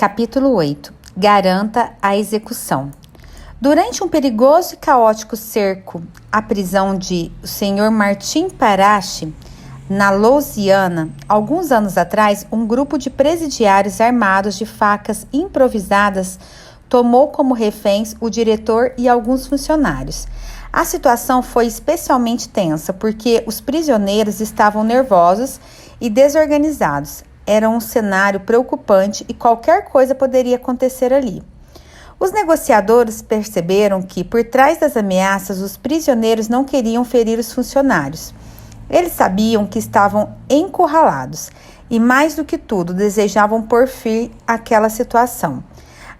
Capítulo 8. Garanta a execução. Durante um perigoso e caótico cerco à prisão de Sr. Martim Parache, na Louisiana, alguns anos atrás, um grupo de presidiários armados de facas improvisadas tomou como reféns o diretor e alguns funcionários. A situação foi especialmente tensa porque os prisioneiros estavam nervosos e desorganizados. Era um cenário preocupante e qualquer coisa poderia acontecer ali. Os negociadores perceberam que, por trás das ameaças, os prisioneiros não queriam ferir os funcionários. Eles sabiam que estavam encurralados e, mais do que tudo, desejavam pôr fim àquela situação.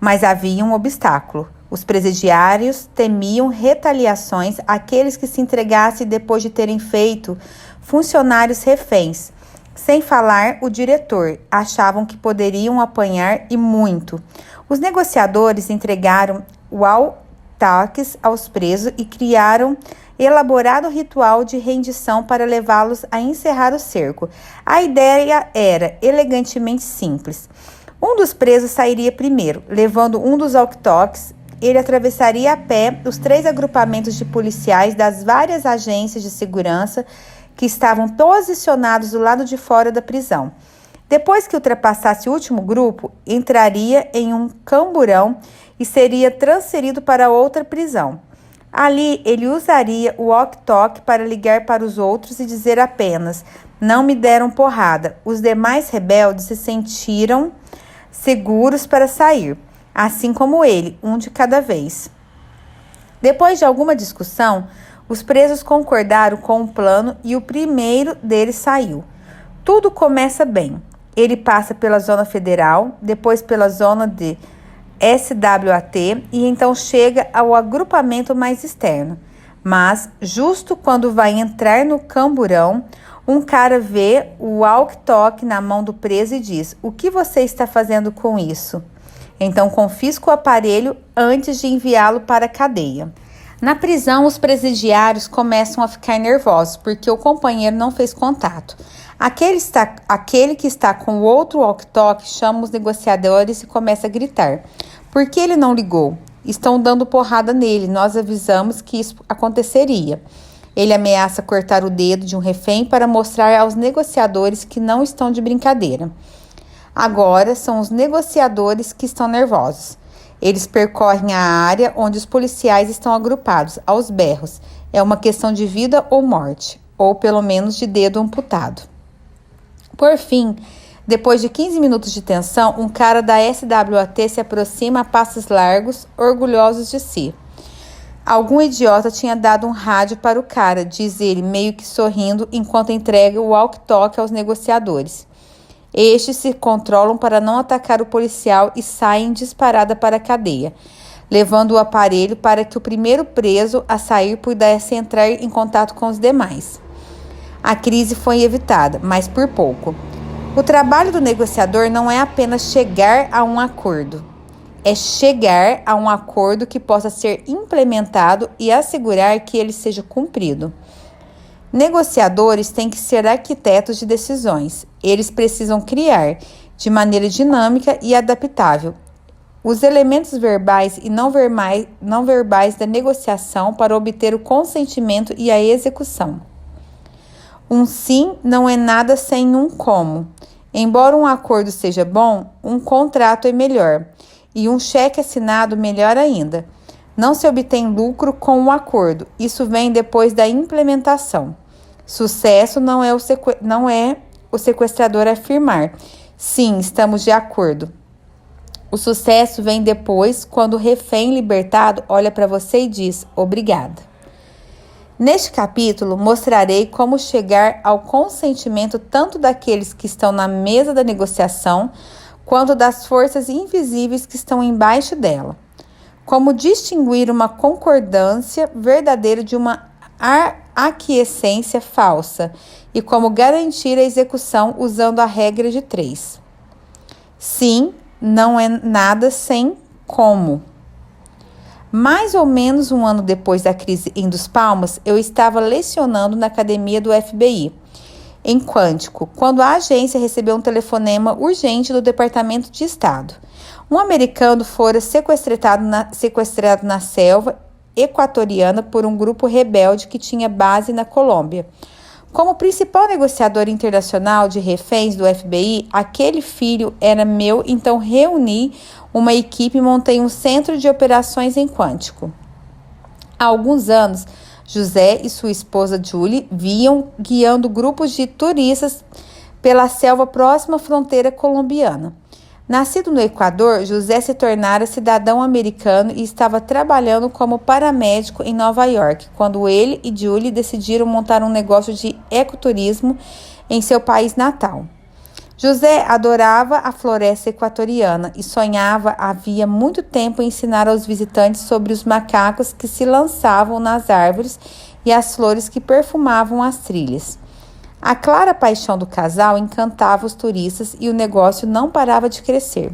Mas havia um obstáculo. Os presidiários temiam retaliações àqueles que se entregassem depois de terem feito funcionários reféns. Sem falar, o diretor achavam que poderiam apanhar e muito. Os negociadores entregaram o all-talks aos presos e criaram elaborado ritual de rendição para levá-los a encerrar o cerco. A ideia era elegantemente simples. Um dos presos sairia primeiro, levando um dos walkie-talkies. Ele atravessaria a pé os 3 agrupamentos de policiais das várias agências de segurança que estavam posicionados do lado de fora da prisão. Depois que ultrapassasse o último grupo, entraria em um camburão e seria transferido para outra prisão. Ali, ele usaria o walkie-talkie para ligar para os outros e dizer apenas: "Não me deram porrada". Os demais rebeldes se sentiram seguros para sair, assim como ele, um de cada vez. Depois de alguma discussão, os presos concordaram com o plano e o primeiro deles saiu. Tudo começa bem. Ele passa pela zona federal, depois pela zona de SWAT e então chega ao agrupamento mais externo. Mas, justo quando vai entrar no camburão, um cara vê o walkie-talkie na mão do preso e diz: "O que você está fazendo com isso?" Então confisca o aparelho antes de enviá-lo para a cadeia. Na prisão, os presidiários começam a ficar nervosos porque o companheiro não fez contato. Aquele que está com o outro walkie-talkie chama os negociadores e começa a gritar: "Por que ele não ligou? Estão dando porrada nele, nós avisamos que isso aconteceria." Ele ameaça cortar o dedo de um refém para mostrar aos negociadores que não estão de brincadeira. Agora são os negociadores que estão nervosos. Eles percorrem a área onde os policiais estão agrupados, aos berros. É uma questão de vida ou morte, ou pelo menos de dedo amputado. Por fim, depois de 15 minutos de tensão, um cara da SWAT se aproxima a passos largos, orgulhosos de si. Algum idiota tinha dado um rádio para o cara, diz ele, meio que sorrindo, enquanto entrega o walkie-talkie aos negociadores. Estes se controlam para não atacar o policial e saem disparada para a cadeia, levando o aparelho para que o primeiro preso a sair pudesse entrar em contato com os demais. A crise foi evitada, mas por pouco. O trabalho do negociador não é apenas chegar a um acordo. É chegar a um acordo que possa ser implementado e assegurar que ele seja cumprido. Negociadores têm que ser arquitetos de decisões. Eles precisam criar, de maneira dinâmica e adaptável, os elementos verbais e não verbais da negociação para obter o consentimento e a execução. Um sim não é nada sem um como. Embora um acordo seja bom, um contrato é melhor. E um cheque assinado melhor ainda. Não se obtém lucro com um acordo. Isso vem depois da implementação. Sucesso não é o sequestrador afirmar: "Sim, estamos de acordo." O sucesso vem depois, quando o refém libertado olha para você e diz: "Obrigada." Neste capítulo, mostrarei como chegar ao consentimento tanto daqueles que estão na mesa da negociação, quanto das forças invisíveis que estão embaixo dela. Como distinguir uma concordância verdadeira de uma aquiescência falsa e como garantir a execução usando a regra de 3. Sim, não é nada sem como. Mais ou menos um ano depois da crise em Dos Palmas, eu estava lecionando na academia do FBI. em Quantico, quando a agência recebeu um telefonema urgente do Departamento de Estado. Um americano fora sequestrado na selva equatoriana por um grupo rebelde que tinha base na Colômbia. Como principal negociador internacional de reféns do FBI, aquele filho era meu, então reuni uma equipe e montei um centro de operações em Quantico. Há alguns anos, José e sua esposa Julie vinham guiando grupos de turistas pela selva próxima à fronteira colombiana. Nascido no Equador, José se tornara cidadão americano e estava trabalhando como paramédico em Nova York, quando ele e Julie decidiram montar um negócio de ecoturismo em seu país natal. José adorava a floresta equatoriana e sonhava havia muito tempo em ensinar aos visitantes sobre os macacos que se lançavam nas árvores e as flores que perfumavam as trilhas. A clara paixão do casal encantava os turistas e o negócio não parava de crescer.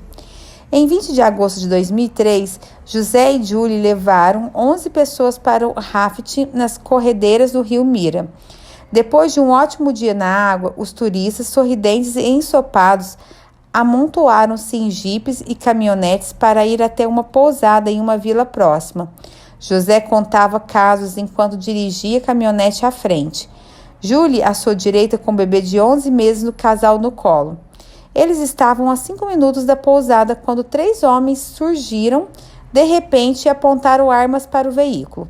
Em 20 de agosto de 2003, José e Julie levaram 11 pessoas para o rafting nas corredeiras do rio Mira. Depois de um ótimo dia na água, os turistas, sorridentes e ensopados, amontoaram-se em jipes e caminhonetes para ir até uma pousada em uma vila próxima. José contava casos enquanto dirigia a caminhonete à frente. Julie, à sua direita, com o bebê de 11 meses do casal no colo. Eles estavam a 5 minutos da pousada quando 3 homens surgiram de repente e apontaram armas para o veículo.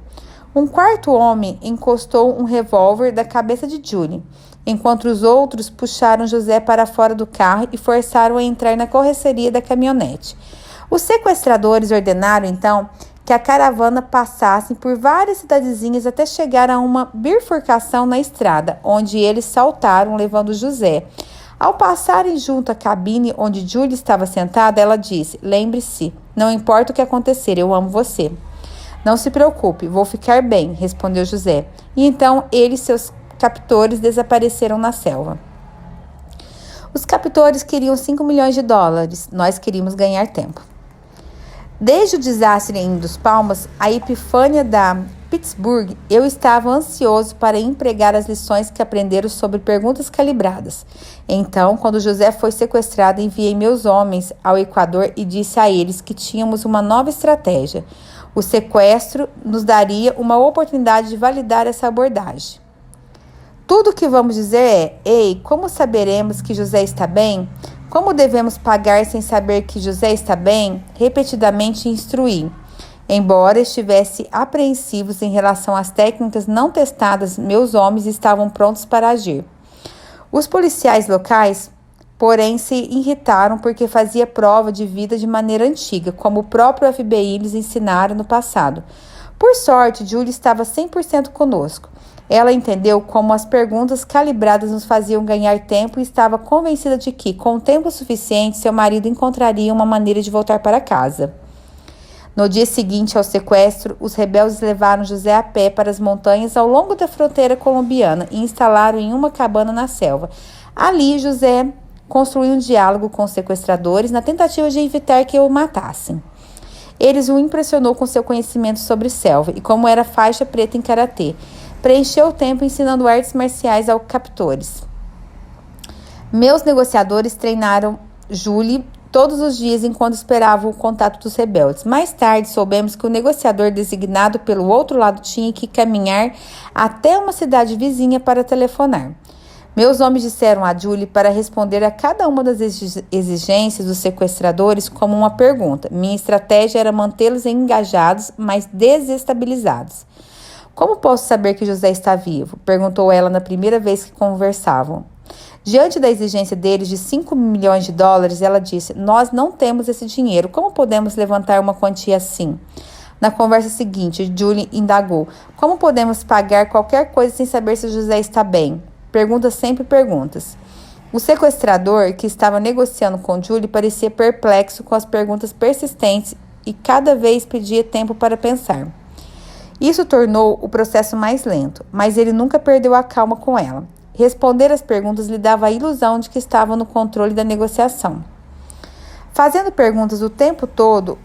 Um quarto homem encostou um revólver da cabeça de Julie, enquanto os outros puxaram José para fora do carro e forçaram a entrar na carroceria da caminhonete. Os sequestradores ordenaram, então, que a caravana passasse por várias cidadezinhas até chegar a uma bifurcação na estrada, onde eles saltaram, levando José. Ao passarem junto à cabine onde Julie estava sentada, ela disse: "Lembre-se, não importa o que acontecer, eu amo você." "Não se preocupe, vou ficar bem", respondeu José. E então ele e seus captores desapareceram na selva. Os captores queriam $5 milhões, nós queríamos ganhar tempo. Desde o desastre em Dos Palmas, a epifânia da Pittsburgh, eu estava ansioso para empregar as lições que aprenderam sobre perguntas calibradas. Então, quando José foi sequestrado, enviei meus homens ao Equador e disse a eles que tínhamos uma nova estratégia. O sequestro nos daria uma oportunidade de validar essa abordagem. Tudo o que vamos dizer é: "Ei, como saberemos que José está bem? Como devemos pagar sem saber que José está bem?" Repetidamente instruí. Embora estivesse apreensivos em relação às técnicas não testadas, meus homens estavam prontos para agir. Os policiais locais, porém, se irritaram porque fazia prova de vida de maneira antiga, como o próprio FBI lhes ensinara no passado. Por sorte, Julie estava 100% conosco. Ela entendeu como as perguntas calibradas nos faziam ganhar tempo e estava convencida de que, com tempo suficiente, seu marido encontraria uma maneira de voltar para casa. No dia seguinte ao sequestro, os rebeldes levaram José a pé para as montanhas ao longo da fronteira colombiana e instalaram em uma cabana na selva. Ali, José construiu um diálogo com os sequestradores na tentativa de evitar que o matassem. Eles o impressionou com seu conhecimento sobre selva e como era faixa preta em karatê. Preencheu o tempo ensinando artes marciais aos captores. Meus negociadores treinaram Julie todos os dias enquanto esperavam o contato dos rebeldes. Mais tarde, soubemos que o negociador designado pelo outro lado tinha que caminhar até uma cidade vizinha para telefonar. Meus homens disseram a Julie para responder a cada uma das exigências dos sequestradores como uma pergunta. Minha estratégia era mantê-los engajados, mas desestabilizados. "Como posso saber que José está vivo?" perguntou ela na primeira vez que conversavam. Diante da exigência deles de $5 milhões, ela disse: "Nós não temos esse dinheiro. Como podemos levantar uma quantia assim?" Na conversa seguinte, Julie indagou: "Como podemos pagar qualquer coisa sem saber se José está bem?" Perguntas sempre perguntas. O sequestrador, que estava negociando com Julie, parecia perplexo com as perguntas persistentes e cada vez pedia tempo para pensar. Isso tornou o processo mais lento, mas ele nunca perdeu a calma com ela. Responder às perguntas lhe dava a ilusão de que estava no controle da negociação. Fazendo perguntas o tempo todo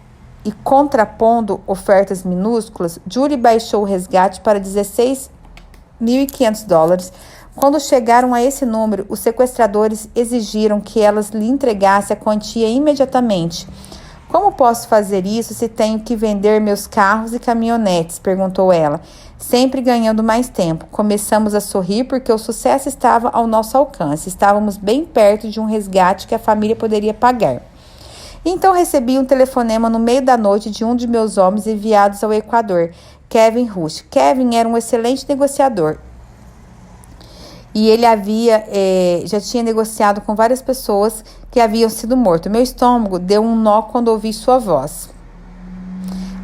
e contrapondo ofertas minúsculas, Julie baixou o resgate para $16.500, Quando chegaram a esse número, os sequestradores exigiram que elas lhe entregassem a quantia imediatamente. Como posso fazer isso se tenho que vender meus carros e caminhonetes? Perguntou ela, sempre ganhando mais tempo. Começamos a sorrir porque o sucesso estava ao nosso alcance. Estávamos bem perto de um resgate que a família poderia pagar. Então recebi um telefonema no meio da noite de um de meus homens enviados ao Equador, Kevin Rush. Kevin era um excelente negociador. E ele já tinha negociado com várias pessoas que haviam sido mortas. Meu estômago deu um nó quando ouvi sua voz.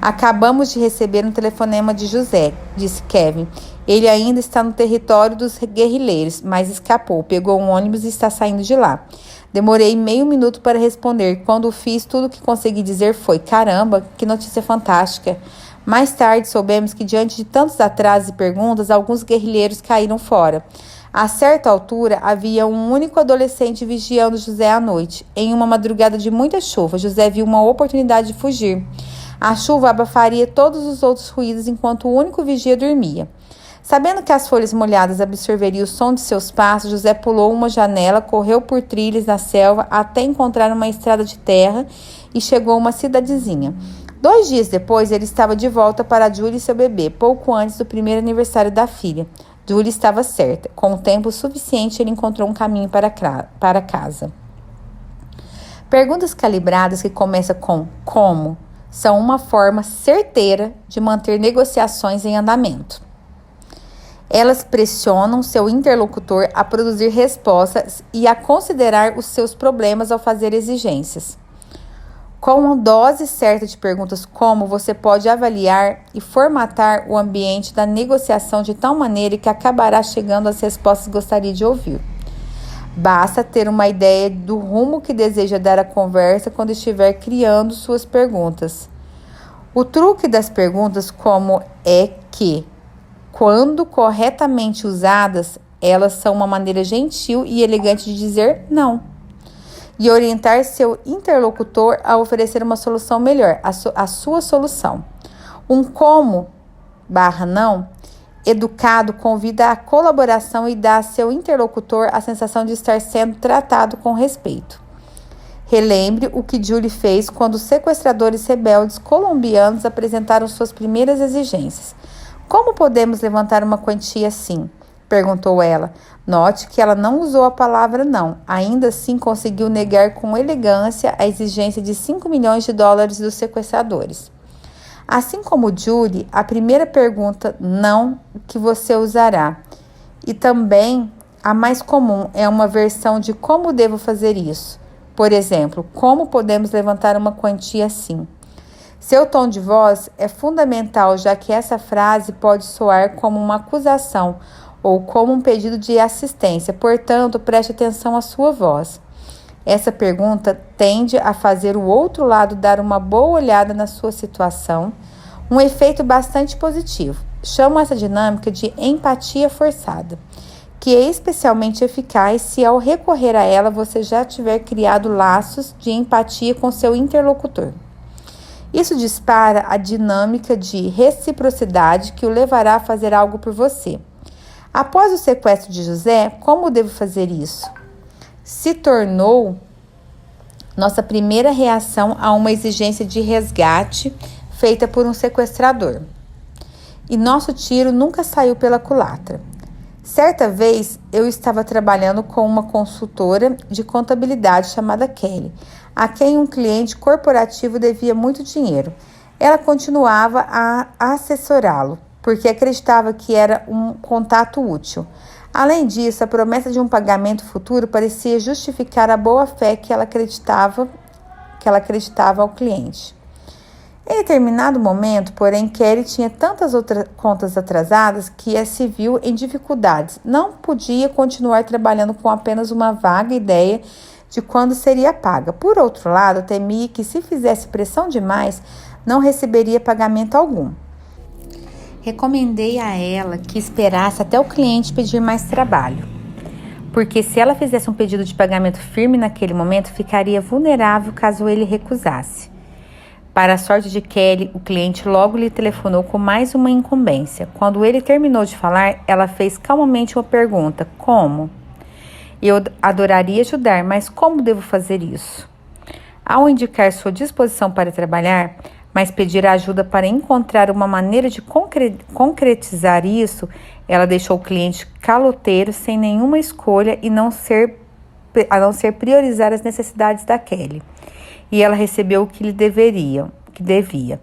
Acabamos de receber um telefonema de José, disse Kevin. Ele ainda está no território dos guerrilheiros, mas escapou, pegou um ônibus e está saindo de lá. Demorei meio minuto para responder. Quando fiz, tudo o que consegui dizer foi: caramba, que notícia fantástica. Mais tarde soubemos que, diante de tantos atrasos e perguntas, alguns guerrilheiros caíram fora. A certa altura, havia um único adolescente vigiando José à noite. Em uma madrugada de muita chuva, José viu uma oportunidade de fugir. A chuva abafaria todos os outros ruídos enquanto o único vigia dormia. Sabendo que as folhas molhadas absorveriam o som de seus passos, José pulou uma janela, correu por trilhos na selva até encontrar uma estrada de terra e chegou a uma cidadezinha. 2 dias depois, ele estava de volta para Julie e seu bebê, pouco antes do primeiro aniversário da filha. Julie estava certa. Com o tempo suficiente, ele encontrou um caminho para casa. Perguntas calibradas que começam com como são uma forma certeira de manter negociações em andamento. Elas pressionam seu interlocutor a produzir respostas e a considerar os seus problemas ao fazer exigências. Com uma dose certa de perguntas como, você pode avaliar e formatar o ambiente da negociação de tal maneira que acabará chegando às respostas que gostaria de ouvir. Basta ter uma ideia do rumo que deseja dar à conversa quando estiver criando suas perguntas. O truque das perguntas como é que, quando corretamente usadas, elas são uma maneira gentil e elegante de dizer não. E orientar seu interlocutor a oferecer uma solução melhor, a sua solução. Um como/não educado convida à colaboração e dá a seu interlocutor a sensação de estar sendo tratado com respeito. Relembre o que Julie fez quando os sequestradores rebeldes colombianos apresentaram suas primeiras exigências. Como podemos levantar uma quantia assim? Perguntou ela. Note que ela não usou a palavra não. Ainda assim, conseguiu negar com elegância a exigência de $5 milhões dos sequestradores. Assim como Julie, a primeira pergunta não que você usará. E também a mais comum é uma versão de como devo fazer isso. Por exemplo, como podemos levantar uma quantia assim? Seu tom de voz é fundamental, já que essa frase pode soar como uma acusação ou como um pedido de assistência. Portanto, preste atenção à sua voz. Essa pergunta tende a fazer o outro lado dar uma boa olhada na sua situação, um efeito bastante positivo. Chamo essa dinâmica de empatia forçada, que é especialmente eficaz se ao recorrer a ela você já tiver criado laços de empatia com seu interlocutor. Isso dispara a dinâmica de reciprocidade que o levará a fazer algo por você. Após o sequestro de José, como devo fazer isso? Se tornou nossa primeira reação a uma exigência de resgate feita por um sequestrador. E nosso tiro nunca saiu pela culatra. Certa vez, eu estava trabalhando com uma consultora de contabilidade chamada Kelly, a quem um cliente corporativo devia muito dinheiro. Ela continuava a assessorá-lo, porque acreditava que era um contato útil. Além disso, a promessa de um pagamento futuro parecia justificar a boa-fé que ela acreditava ao cliente. Em determinado momento, porém, Kelly tinha tantas outras contas atrasadas que se viu em dificuldades. Não podia continuar trabalhando com apenas uma vaga ideia de quando seria paga. Por outro lado, temia que, se fizesse pressão demais, não receberia pagamento algum. Recomendei a ela que esperasse até o cliente pedir mais trabalho, porque se ela fizesse um pedido de pagamento firme naquele momento, ficaria vulnerável caso ele recusasse. Para a sorte de Kelly, o cliente logo lhe telefonou com mais uma incumbência. Quando ele terminou de falar, ela fez calmamente uma pergunta: como? Eu adoraria ajudar, mas como devo fazer isso? Ao indicar sua disposição para trabalhar, mas pedir ajuda para encontrar uma maneira de concretizar isso, ela deixou o cliente caloteiro sem nenhuma escolha a não ser priorizar as necessidades da Kelly. E ela recebeu o que devia.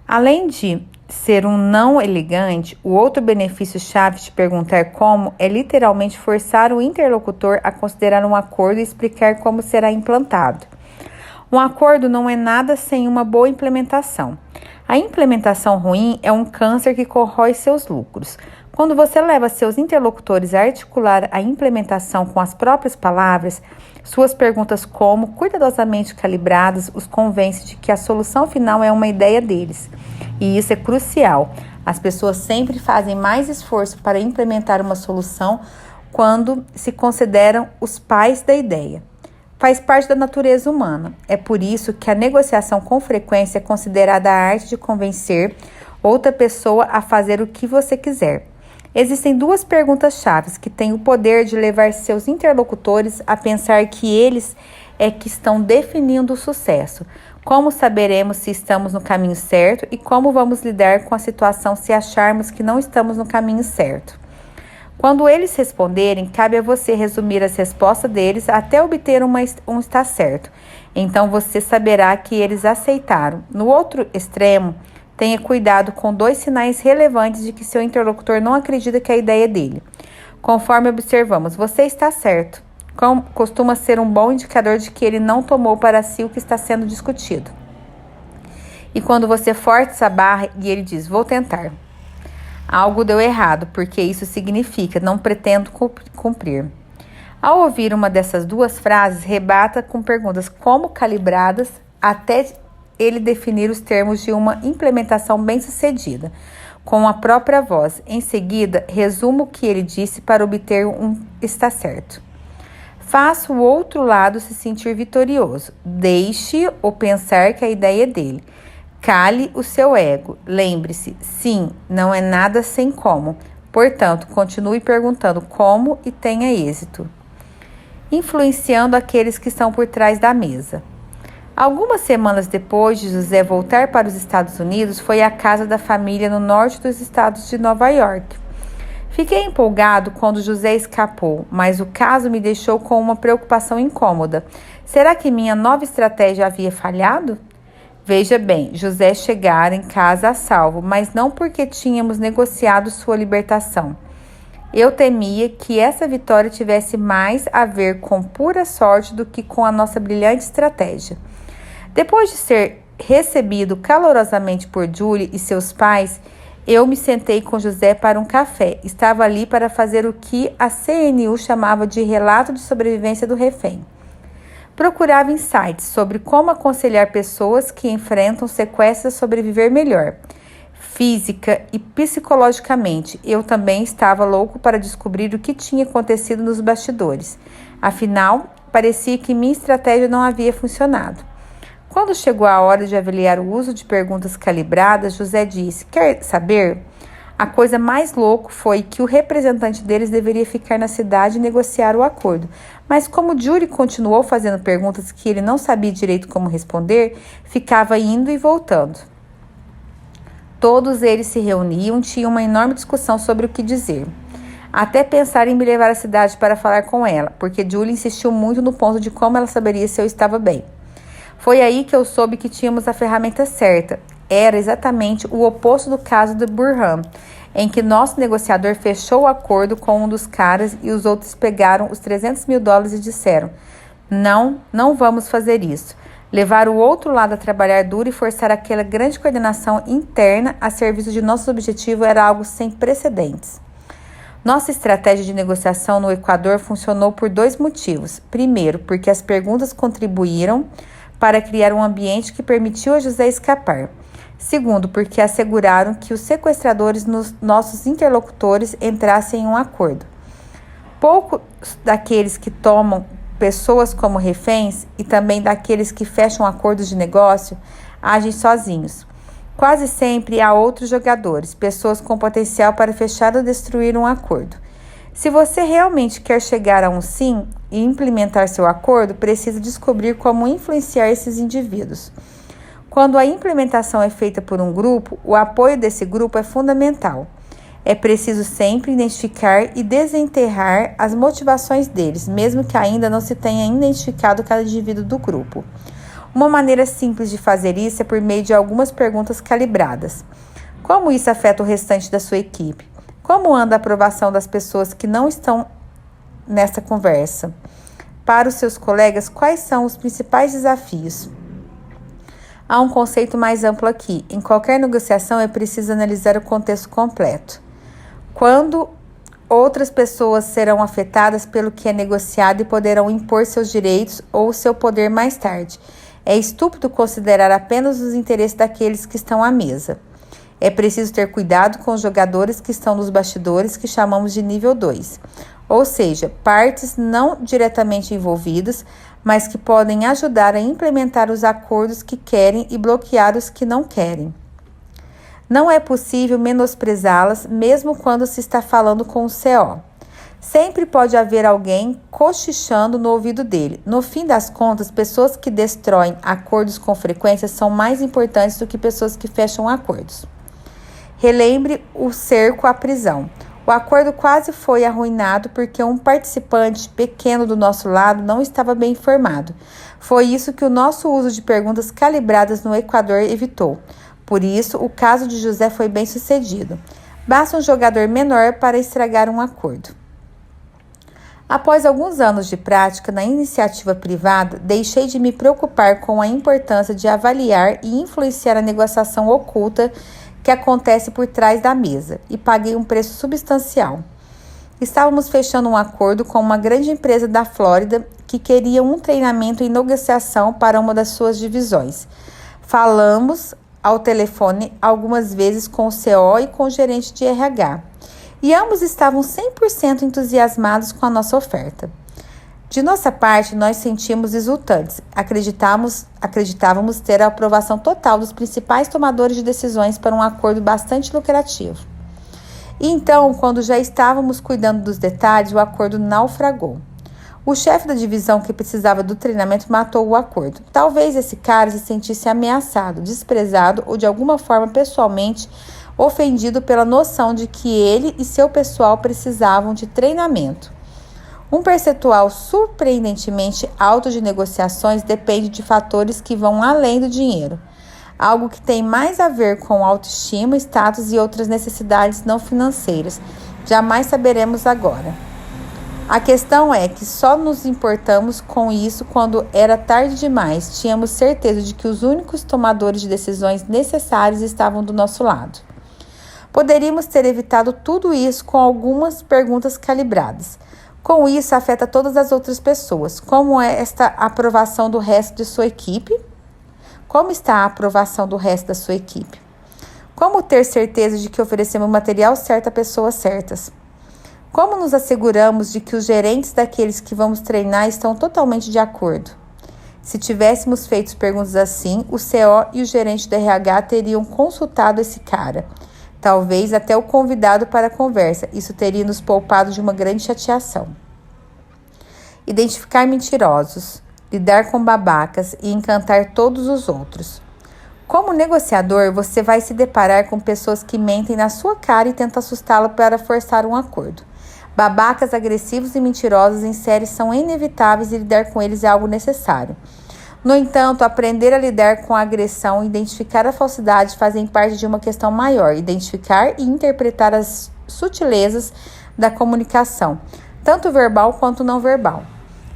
Além de ser um não elegante, o outro benefício-chave de perguntar como é literalmente forçar o interlocutor a considerar um acordo e explicar como será implantado. Um acordo não é nada sem uma boa implementação. A implementação ruim é um câncer que corrói seus lucros. Quando você leva seus interlocutores a articular a implementação com as próprias palavras, suas perguntas como, cuidadosamente calibradas, os convence de que a solução final é uma ideia deles. E isso é crucial. As pessoas sempre fazem mais esforço para implementar uma solução quando se consideram os pais da ideia. Faz parte da natureza humana. É por isso que a negociação com frequência é considerada a arte de convencer outra pessoa a fazer o que você quiser. Existem duas perguntas-chave que têm o poder de levar seus interlocutores a pensar que eles é que estão definindo o sucesso. Como saberemos se estamos no caminho certo e como vamos lidar com a situação se acharmos que não estamos no caminho certo? Quando eles responderem, cabe a você resumir as respostas deles até obter um está certo. Então você saberá que eles aceitaram. No outro extremo, tenha cuidado com dois sinais relevantes de que seu interlocutor não acredita que a ideia é dele. Conforme observamos, você está certo. Costuma ser um bom indicador de que ele não tomou para si o que está sendo discutido. E quando você força a barra e ele diz, vou tentar. Algo deu errado, porque isso significa, não pretendo cumprir. Ao ouvir uma dessas duas frases, rebata com perguntas como calibradas até ele definir os termos de uma implementação bem-sucedida, com a própria voz. Em seguida, resuma o que ele disse para obter um está certo. Faça o outro lado se sentir vitorioso. Deixe-o pensar que a ideia é dele. Cale o seu ego. Lembre-se, sim, não é nada sem como. Portanto, continue perguntando como e tenha êxito. Influenciando aqueles que estão por trás da mesa. Algumas semanas depois de José voltar para os Estados Unidos, foi à casa da família no norte dos estados de Nova York. Fiquei empolgado quando José escapou, mas o caso me deixou com uma preocupação incômoda. Será que minha nova estratégia havia falhado? Veja bem, José chegara em casa a salvo, mas não porque tínhamos negociado sua libertação. Eu temia que essa vitória tivesse mais a ver com pura sorte do que com a nossa brilhante estratégia. Depois de ser recebido calorosamente por Julie e seus pais, eu me sentei com José para um café. Estava ali para fazer o que a CNU chamava de relato de sobrevivência do refém. Procurava insights sobre como aconselhar pessoas que enfrentam sequestros a sobreviver melhor, física e psicologicamente. Eu também estava louco para descobrir o que tinha acontecido nos bastidores. Afinal, parecia que minha estratégia não havia funcionado. Quando chegou a hora de avaliar o uso de perguntas calibradas, José disse, quer saber? A coisa mais louca foi que o representante deles deveria ficar na cidade e negociar o acordo. Mas como Julie continuou fazendo perguntas que ele não sabia direito como responder, ficava indo e voltando. Todos eles se reuniam e tinham uma enorme discussão sobre o que dizer. Até pensar em me levar à cidade para falar com ela, porque Julie insistiu muito no ponto de como ela saberia se eu estava bem. Foi aí que eu soube que tínhamos a ferramenta certa. Era exatamente o oposto do caso do Burhan, em que nosso negociador fechou o acordo com um dos caras e os outros pegaram os $300 mil e disseram, não vamos fazer isso. Levar o outro lado a trabalhar duro e forçar aquela grande coordenação interna a serviço de nosso objetivo era algo sem precedentes. Nossa estratégia de negociação no Equador funcionou por dois motivos. Primeiro, porque as perguntas contribuíram para criar um ambiente que permitiu a José escapar. Segundo, porque asseguraram que os sequestradores, nossos interlocutores, entrassem em um acordo. Poucos daqueles que tomam pessoas como reféns e também daqueles que fecham acordos de negócio agem sozinhos. Quase sempre há outros jogadores, pessoas com potencial para fechar ou destruir um acordo. Se você realmente quer chegar a um sim e implementar seu acordo, precisa descobrir como influenciar esses indivíduos. Quando a implementação é feita por um grupo, o apoio desse grupo é fundamental. É preciso sempre identificar e desenterrar as motivações deles, mesmo que ainda não se tenha identificado cada indivíduo do grupo. Uma maneira simples de fazer isso é por meio de algumas perguntas calibradas. Como isso afeta o restante da sua equipe? Como anda a aprovação das pessoas que não estão nessa conversa? Para os seus colegas, quais são os principais desafios? Há um conceito mais amplo aqui. Em qualquer negociação é preciso analisar o contexto completo. Quando outras pessoas serão afetadas pelo que é negociado e poderão impor seus direitos ou seu poder mais tarde. É estúpido considerar apenas os interesses daqueles que estão à mesa. É preciso ter cuidado com os jogadores que estão nos bastidores, que chamamos de nível 2, ou seja, partes não diretamente envolvidas, mas que podem ajudar a implementar os acordos que querem e bloquear os que não querem. Não é possível menosprezá-las, mesmo quando se está falando com o CO. Sempre pode haver alguém cochichando no ouvido dele. No fim das contas, pessoas que destroem acordos com frequência são mais importantes do que pessoas que fecham acordos. Relembre o cerco à prisão. O acordo quase foi arruinado porque um participante pequeno do nosso lado não estava bem informado. Foi isso que o nosso uso de perguntas calibradas no Equador evitou. Por isso, o caso de José foi bem sucedido. Basta um jogador menor para estragar um acordo. Após alguns anos de prática na iniciativa privada, deixei de me preocupar com a importância de avaliar e influenciar a negociação oculta que acontece por trás da mesa e paguei um preço substancial. Estávamos fechando um acordo com uma grande empresa da Flórida que queria um treinamento em negociação para uma das suas divisões. Falamos ao telefone algumas vezes com o CO e com o gerente de RH. E ambos estavam 100% entusiasmados com a nossa oferta. De nossa parte, nós sentimos exultantes. Acreditávamos ter a aprovação total dos principais tomadores de decisões para um acordo bastante lucrativo. E então, quando já estávamos cuidando dos detalhes, o acordo naufragou. O chefe da divisão que precisava do treinamento matou o acordo. Talvez esse cara se sentisse ameaçado, desprezado ou de alguma forma pessoalmente ofendido pela noção de que ele e seu pessoal precisavam de treinamento. Um percentual surpreendentemente alto de negociações depende de fatores que vão além do dinheiro, algo que tem mais a ver com autoestima, status e outras necessidades não financeiras. Jamais saberemos agora. A questão é que só nos importamos com isso quando era tarde demais. Tínhamos certeza de que os únicos tomadores de decisões necessários estavam do nosso lado. Poderíamos ter evitado tudo isso com algumas perguntas calibradas. Com isso, afeta todas as outras pessoas. Como é esta aprovação do resto de sua equipe? Como está a aprovação do resto da sua equipe? Como ter certeza de que oferecemos o material certo a pessoas certas? Como nos asseguramos de que os gerentes daqueles que vamos treinar estão totalmente de acordo? Se tivéssemos feito perguntas assim, o CO e o gerente do RH teriam consultado esse cara. Talvez até o convidado para a conversa. Isso teria nos poupado de uma grande chateação. Identificar mentirosos, lidar com babacas e encantar todos os outros. Como negociador, você vai se deparar com pessoas que mentem na sua cara e tentam assustá-lo para forçar um acordo. Babacas, agressivos e mentirosos em série são inevitáveis e lidar com eles é algo necessário. No entanto, aprender a lidar com a agressão e identificar a falsidade fazem parte de uma questão maior, identificar e interpretar as sutilezas da comunicação, tanto verbal quanto não verbal.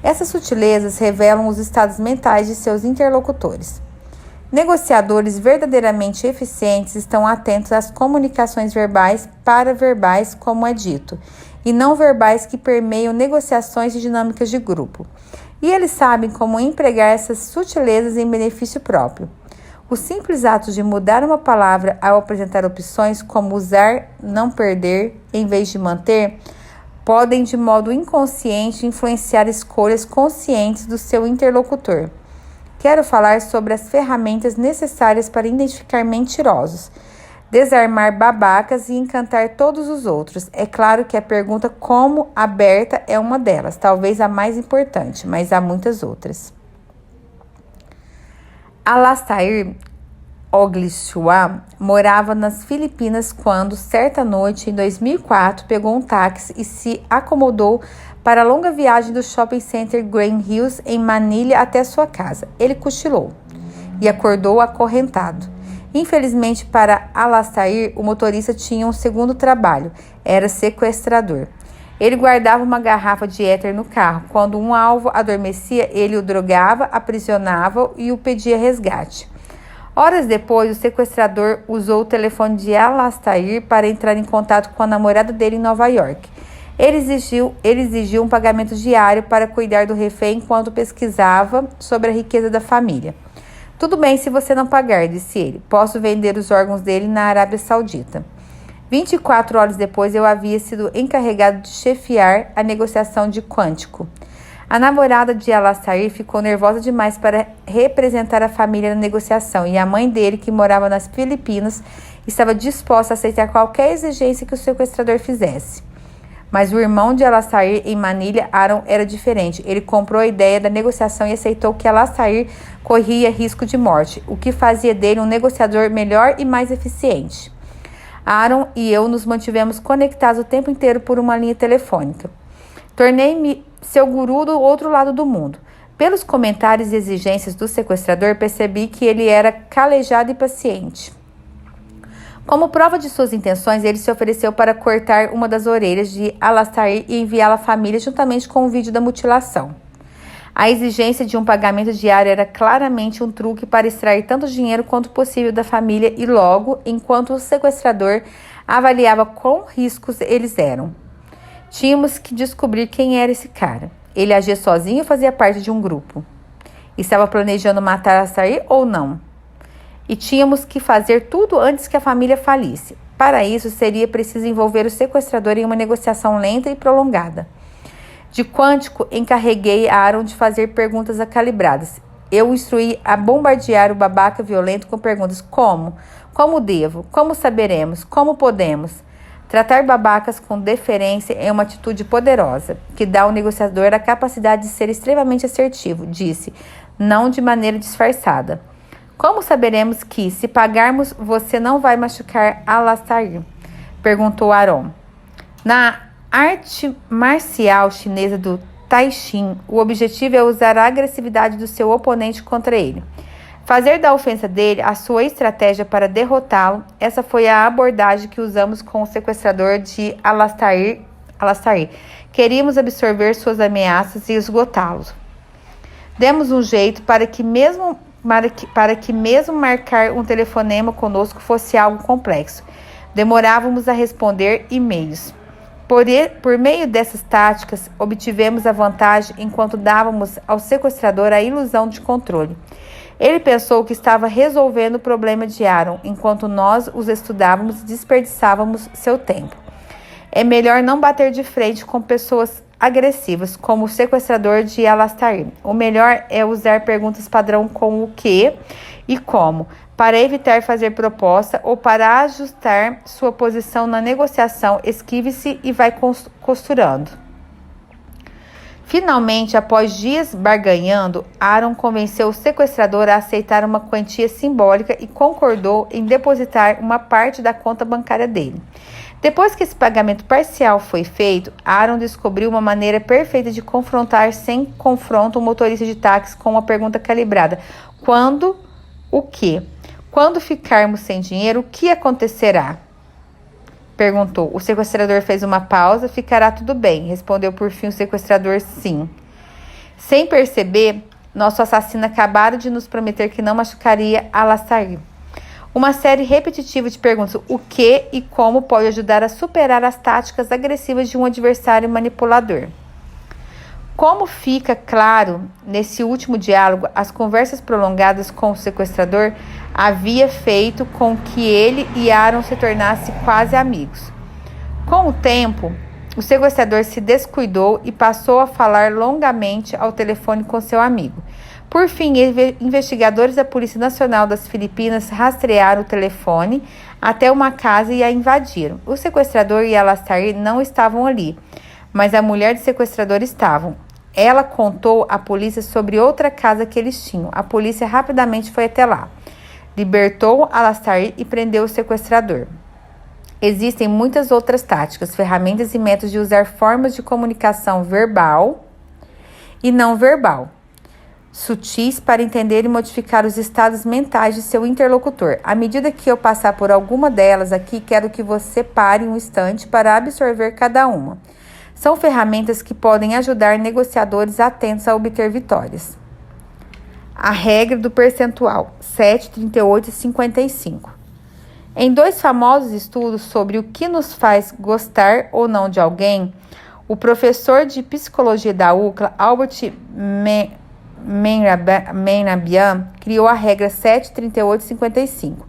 Essas sutilezas revelam os estados mentais de seus interlocutores. Negociadores verdadeiramente eficientes estão atentos às comunicações verbais paraverbais, como é dito, e não verbais que permeiam negociações e dinâmicas de grupo. E eles sabem como empregar essas sutilezas em benefício próprio. O simples ato de mudar uma palavra ao apresentar opções como usar, não perder, em vez de manter, podem de modo inconsciente influenciar escolhas conscientes do seu interlocutor. Quero falar sobre as ferramentas necessárias para identificar mentirosos, desarmar babacas e encantar todos os outros. É claro que a pergunta como aberta é uma delas, talvez a mais importante, mas há muitas outras. Alastair Oglishua morava nas Filipinas quando, certa noite, em 2004, pegou um táxi e se acomodou para a longa viagem do shopping center Green Hills, em Manilha, até sua casa. Ele cochilou e acordou acorrentado. Infelizmente para Alastair, o motorista tinha um segundo trabalho, era sequestrador. Ele guardava uma garrafa de éter no carro. Quando um alvo adormecia, ele o drogava, aprisionava e o pedia resgate. Horas depois, o sequestrador usou o telefone de Alastair para entrar em contato com a namorada dele em Nova York. Ele exigiu um pagamento diário para cuidar do refém enquanto pesquisava sobre a riqueza da família. Tudo bem se você não pagar, disse ele. Posso vender os órgãos dele na Arábia Saudita. 24 horas depois, eu havia sido encarregado de chefiar a negociação de Quântico. A namorada de Alastair ficou nervosa demais para representar a família na negociação e a mãe dele, que morava nas Filipinas, estava disposta a aceitar qualquer exigência que o sequestrador fizesse. Mas o irmão de Alastair em Manilha, Aaron, era diferente. Ele comprou a ideia da negociação e aceitou que Alastair corria risco de morte, o que fazia dele um negociador melhor e mais eficiente. Aaron e eu nos mantivemos conectados o tempo inteiro por uma linha telefônica. Tornei-me seu guru do outro lado do mundo. Pelos comentários e exigências do sequestrador, percebi que ele era calejado e paciente. Como prova de suas intenções, ele se ofereceu para cortar uma das orelhas de Alastair e enviá-la à família juntamente com o vídeo da mutilação. A exigência de um pagamento diário era claramente um truque para extrair tanto dinheiro quanto possível da família e logo, enquanto o sequestrador avaliava quão riscos eles eram. Tínhamos que descobrir quem era esse cara. Ele agia sozinho ou fazia parte de um grupo? Estava planejando matar Alastair ou não? E tínhamos que fazer tudo antes que a família falisse. Para isso, seria preciso envolver o sequestrador em uma negociação lenta e prolongada. De Quântico, encarreguei a Aaron de fazer perguntas calibradas. Eu o instruí a bombardear o babaca violento com perguntas como? Como devo? Como saberemos? Como podemos? Tratar babacas com deferência é uma atitude poderosa, que dá ao negociador a capacidade de ser extremamente assertivo, disse, não de maneira disfarçada. Como saberemos que, se pagarmos, você não vai machucar Alastair? Perguntou Aaron. Na arte marcial chinesa do Tai Chi, o objetivo é usar a agressividade do seu oponente contra ele. Fazer da ofensa dele a sua estratégia para derrotá-lo, essa foi a abordagem que usamos com o sequestrador de Alastair. Queríamos absorver suas ameaças e esgotá-los. Demos um jeito para que mesmo marcar um telefonema conosco fosse algo complexo. Demorávamos a responder e-mails. Por meio dessas táticas, obtivemos a vantagem enquanto dávamos ao sequestrador a ilusão de controle. Ele pensou que estava resolvendo o problema de Aaron, enquanto nós os estudávamos e desperdiçávamos seu tempo. É melhor não bater de frente com pessoas agressivas, como o sequestrador de Alastair. O melhor é usar perguntas padrão com o que e como, para evitar fazer proposta ou para ajustar sua posição na negociação. Esquive-se e vai costurando. Finalmente, após dias barganhando, Aaron convenceu o sequestrador a aceitar uma quantia simbólica e concordou em depositar uma parte da conta bancária dele. Depois que esse pagamento parcial foi feito, Aaron descobriu uma maneira perfeita de confrontar sem confronto o motorista de táxi com uma pergunta calibrada. Quando? O quê? Quando ficarmos sem dinheiro, o que acontecerá? Perguntou. O sequestrador fez uma pausa. Ficará tudo bem, respondeu por fim o sequestrador, sim. Sem perceber, nosso assassino acabara de nos prometer que não machucaria Alastair. Uma série repetitiva de perguntas, o que e como pode ajudar a superar as táticas agressivas de um adversário manipulador. Como fica claro nesse último diálogo, as conversas prolongadas com o sequestrador havia feito com que ele e Aaron se tornassem quase amigos. Com o tempo, O sequestrador se descuidou e passou a falar longamente ao telefone com seu amigo. Por fim, investigadores da Polícia Nacional das Filipinas rastrearam o telefone até uma casa e a invadiram. O sequestrador e Alastair não estavam ali, mas a mulher do sequestrador estavam. Ela contou à polícia sobre outra casa que eles tinham. A polícia rapidamente foi até lá, libertou Alastair e prendeu o sequestrador. Existem muitas outras táticas, ferramentas e métodos de usar formas de comunicação verbal e não verbal, sutis para entender e modificar os estados mentais de seu interlocutor. À medida que eu passar por alguma delas aqui, quero que você pare um instante para absorver cada uma. São ferramentas que podem ajudar negociadores atentos a obter vitórias. A regra do percentual 7, 38 e 55. Em dois famosos estudos sobre o que nos faz gostar ou não de alguém, o professor de psicologia da UCLA, Albert Mehrabian, criou a regra 7, 38 e 55.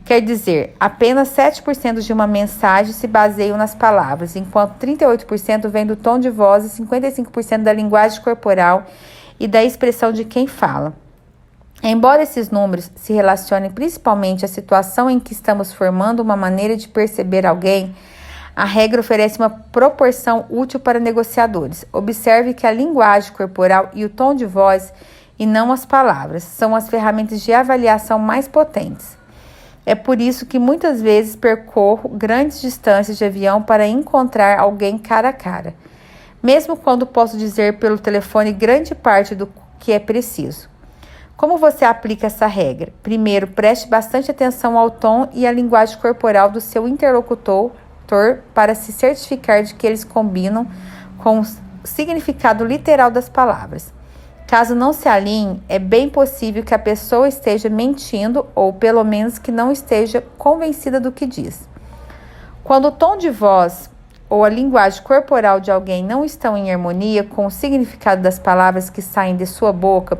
Quer dizer, apenas 7% de uma mensagem se baseiam nas palavras, enquanto 38% vem do tom de voz e 55% da linguagem corporal e da expressão de quem fala. Embora esses números se relacionem principalmente à situação em que estamos formando uma maneira de perceber alguém, a regra oferece uma proporção útil para negociadores. Observe que a linguagem corporal e o tom de voz, e não as palavras, são as ferramentas de avaliação mais potentes. É por isso que muitas vezes percorro grandes distâncias de avião para encontrar alguém cara a cara, mesmo quando posso dizer pelo telefone grande parte do que é preciso. Como você aplica essa regra? Primeiro, preste bastante atenção ao tom e à linguagem corporal do seu interlocutor para se certificar de que eles combinam com o significado literal das palavras. Caso não se alinhe, é bem possível que a pessoa esteja mentindo ou, pelo menos, que não esteja convencida do que diz. Quando o tom de voz ou a linguagem corporal de alguém não estão em harmonia com o significado das palavras que saem de sua boca,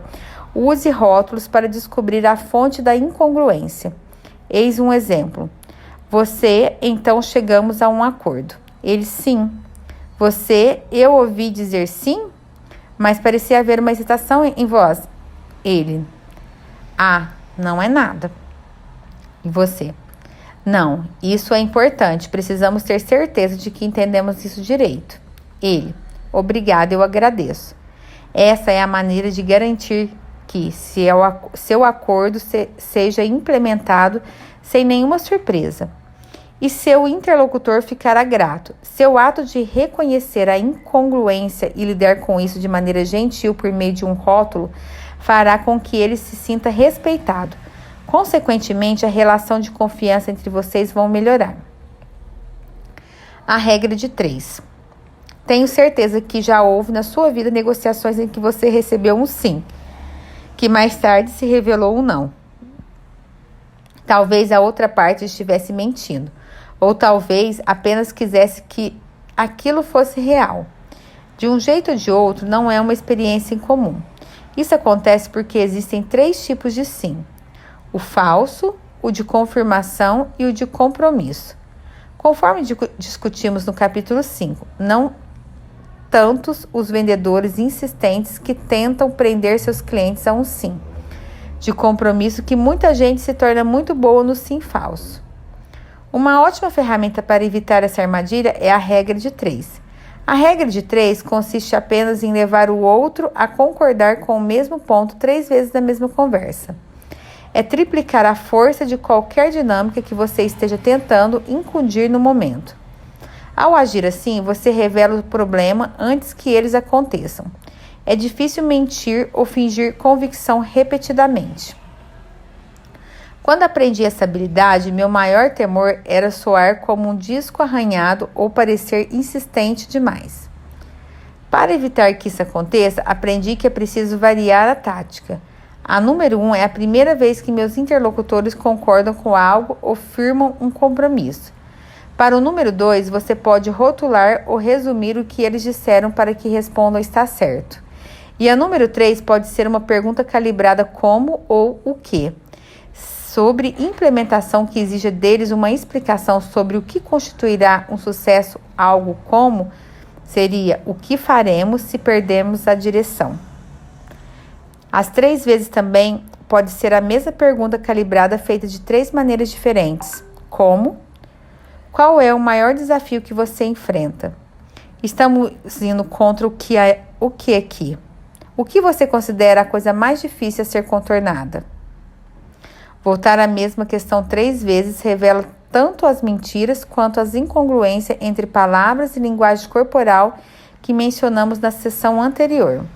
use rótulos para descobrir a fonte da incongruência. Eis um exemplo. Você, então chegamos a um acordo. Ele, sim. Você, eu ouvi dizer sim, mas parecia haver uma hesitação em voz. Ele, não é nada. E você? Não, isso é importante. Precisamos ter certeza de que entendemos isso direito. Ele, obrigado, eu agradeço. Essa é a maneira de garantir que seu acordo seja implementado sem nenhuma surpresa. E seu interlocutor ficará grato. Seu ato de reconhecer a incongruência e lidar com isso de maneira gentil por meio de um rótulo fará com que ele se sinta respeitado. Consequentemente, a relação de confiança entre vocês vão melhorar. A regra de 3. Tenho certeza que já houve na sua vida negociações em que você recebeu um sim, que mais tarde se revelou um não. Talvez a outra parte estivesse mentindo, ou talvez apenas quisesse que aquilo fosse real. De um jeito ou de outro, não é uma experiência incomum. Isso acontece porque existem 3 tipos de sim: o falso, o de confirmação e o de compromisso. Conforme discutimos no capítulo 5, não tantos os vendedores insistentes que tentam prender seus clientes a um sim de compromisso que muita gente se torna muito boa no sim falso. Uma ótima ferramenta para evitar essa armadilha é a regra de 3. A regra de 3 consiste apenas em levar o outro a concordar com o mesmo ponto 3 vezes na mesma conversa. É triplicar a força de qualquer dinâmica que você esteja tentando incutir no momento. Ao agir assim, você revela o problema antes que eles aconteçam. É difícil mentir ou fingir convicção repetidamente. Quando aprendi essa habilidade, meu maior temor era soar como um disco arranhado ou parecer insistente demais. Para evitar que isso aconteça, aprendi que é preciso variar a tática. A número 1 é a primeira vez que meus interlocutores concordam com algo ou firmam um compromisso. Para o número 2, você pode rotular ou resumir o que eles disseram para que respondam está certo. E a número 3 pode ser uma pergunta calibrada como ou o que, sobre implementação que exija deles uma explicação sobre o que constituirá um sucesso, algo como Seria: o que faremos se perdermos a direção? As 3 vezes também pode ser a mesma pergunta calibrada feita de 3 maneiras diferentes. Como? Qual é o maior desafio que você enfrenta? Estamos indo contra o que aqui? O que você considera a coisa mais difícil a ser contornada? Voltar à mesma questão 3 vezes revela tanto as mentiras quanto as incongruências entre palavras e linguagem corporal que mencionamos na sessão anterior.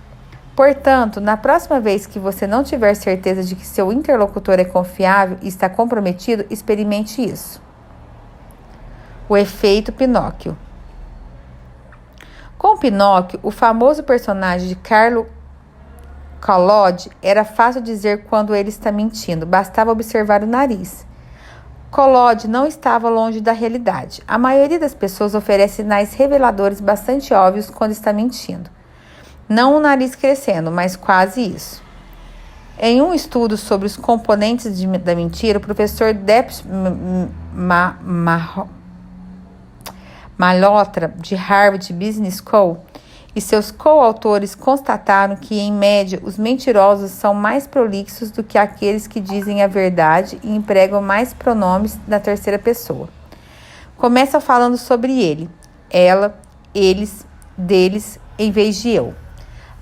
Portanto, na próxima vez que você não tiver certeza de que seu interlocutor é confiável e está comprometido, experimente isso. O efeito Pinóquio. Com Pinóquio, o famoso personagem de Carlo Collodi, era fácil dizer quando ele está mentindo, bastava observar o nariz. Collodi não estava longe da realidade. A maioria das pessoas oferece sinais reveladores bastante óbvios quando está mentindo. Não o nariz crescendo, mas quase isso. Em um estudo sobre os componentes da mentira, o professor Depp Malhotra, de Harvard Business School, e seus coautores constataram que, em média, os mentirosos são mais prolixos do que aqueles que dizem a verdade e empregam mais pronomes na terceira pessoa. Começa falando sobre ele, ela, eles, deles, em vez de eu,